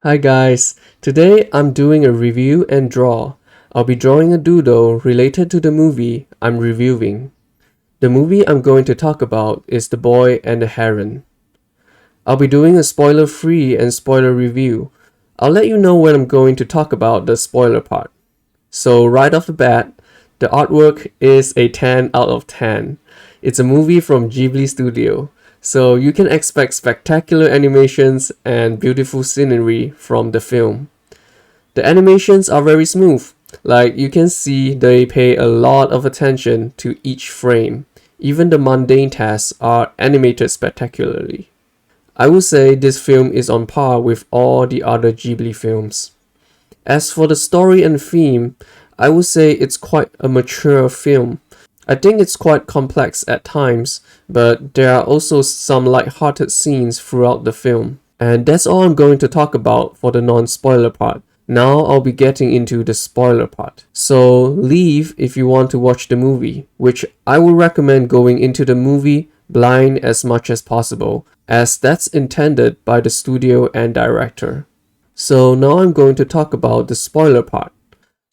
Hi guys, today I'm doing a review and draw. I'll be drawing a doodle related to the movie I'm reviewing. The movie I'm going to talk about is The Boy and the Heron. I'll be doing a spoiler-free and spoiler review. I'll let you know when I'm going to talk about the spoiler part. So right off the bat, the artwork is a 10 out of 10. It's a movie from Ghibli Studio, so you can expect spectacular animations and beautiful scenery from the film. The animations are very smooth, like you can see they pay a lot of attention to each frame. Even the mundane tasks are animated spectacularly. I would say this film is on par with all the other Ghibli films. As for the story and theme, I would say it's quite a mature film. I think it's quite complex at times, but there are also some light-hearted scenes throughout the film. And that's all I'm going to talk about for the non-spoiler part. Now I'll be getting into the spoiler part. So leave if you want to watch the movie, which I would recommend going into the movie blind as much as possible, as that's intended by the studio and director. So now I'm going to talk about the spoiler part.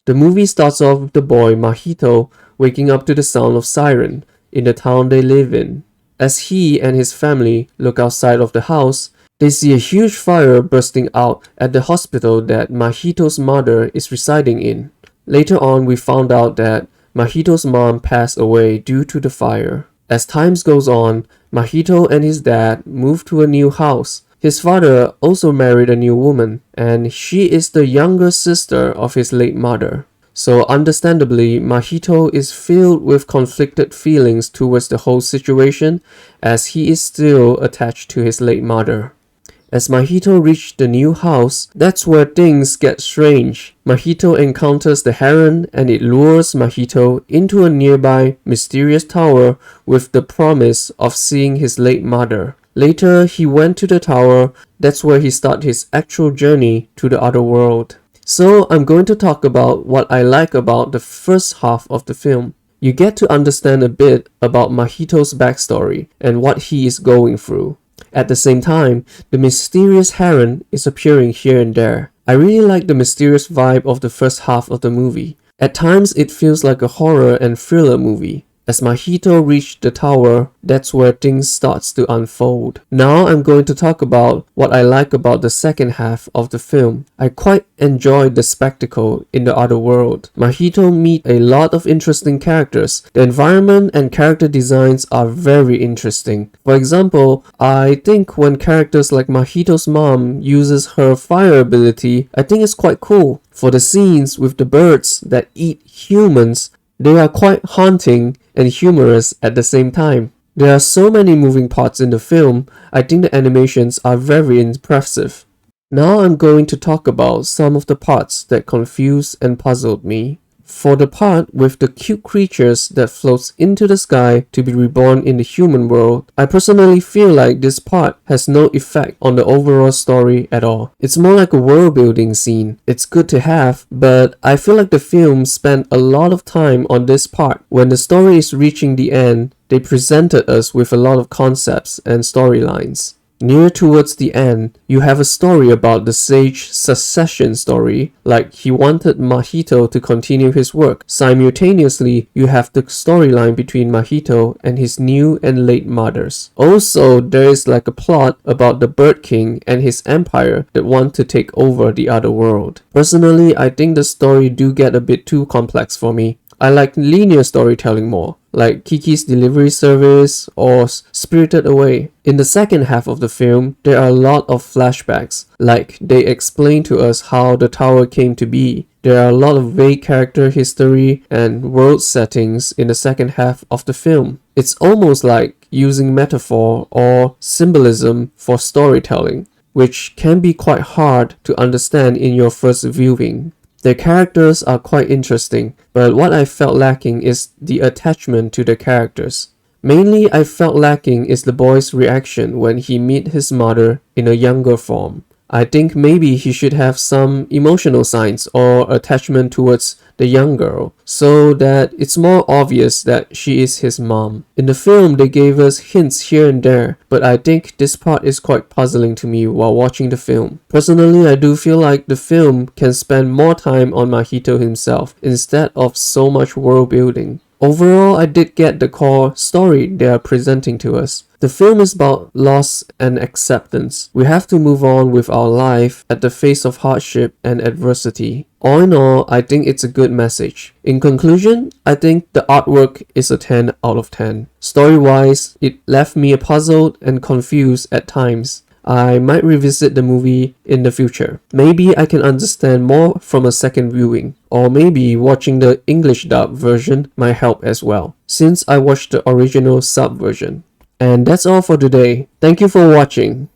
The movie starts off with the boy Mahito waking up to the sound of siren in the town they live in. As he and his family look outside of the house, they see a huge fire bursting out at the hospital that Mahito's mother is residing in. Later on, we found out that Mahito's mom passed away due to the fire. As time goes on, Mahito and his dad move to a new house. His father also married a new woman, and she is the younger sister of his late mother. So understandably, Mahito is filled with conflicted feelings towards the whole situation, as he is still attached to his late mother. As Mahito reaches the new house, that's where things get strange. Mahito encounters the heron and it lures Mahito into a nearby mysterious tower with the promise of seeing his late mother. Later, he went to the tower. That's where he started his actual journey to the other world. So I'm going to talk about what I like about the first half of the film. You get to understand a bit about Mahito's backstory and what he is going through. At the same time, the mysterious heron is appearing here and there. I really like the mysterious vibe of the first half of the movie. At times, it feels like a horror and thriller movie. As Mahito reached the tower, that's where things starts to unfold. Now I'm going to talk about what I like about the second half of the film. I quite enjoyed the spectacle in the other world. Mahito meet a lot of interesting characters. The environment and character designs are very interesting. For example, I think when characters like Mahito's mom uses her fire ability, I think it's quite cool. For the scenes with the birds that eat humans, they are quite haunting and humorous at the same time. There are so many moving parts in the film, I think the animations are very impressive. Now I'm going to talk about some of the parts that confused and puzzled me. For the part with the cute creatures that floats into the sky to be reborn in the human world, I personally feel like this part has no effect on the overall story at all. It's more like a world building scene. It's good to have, but I feel like the film spent a lot of time on this part. When the story is reaching the end, they presented us with a lot of concepts and storylines. Near towards the end, you have a story about the sage succession story, like he wanted Mahito to continue his work. Simultaneously, you have the storyline between Mahito and his new and late mothers. Also, there is like a plot about the Bird King and his empire that want to take over the other world. Personally, I think the story do get a bit too complex for me. I like linear storytelling more, like Kiki's Delivery Service or Spirited Away. In the second half of the film, there are a lot of flashbacks, like they explain to us how the tower came to be. There are a lot of vague character history and world settings in the second half of the film. It's almost like using metaphor or symbolism for storytelling, which can be quite hard to understand in your first viewing. The characters are quite interesting, but what I felt lacking is the attachment to the characters. Mainly, I felt lacking is the boy's reaction when he meet his mother in a younger form. I think maybe he should have some emotional signs or attachment towards the young girl, so that it's more obvious that she is his mom. In the film, they gave us hints here and there, but I think this part is quite puzzling to me while watching the film. Personally, I do feel like the film can spend more time on Mahito himself instead of so much world building. Overall, I did get the core story they are presenting to us. The film is about loss and acceptance. We have to move on with our life at the face of hardship and adversity. All in all, I think it's a good message. In conclusion, I think the artwork is a 10 out of 10. Story-wise, it left me puzzled and confused at times. I might revisit the movie in the future. Maybe I can understand more from a second viewing, or maybe watching the English dub version might help as well, since I watched the original sub version. And that's all for today. Thank you for watching.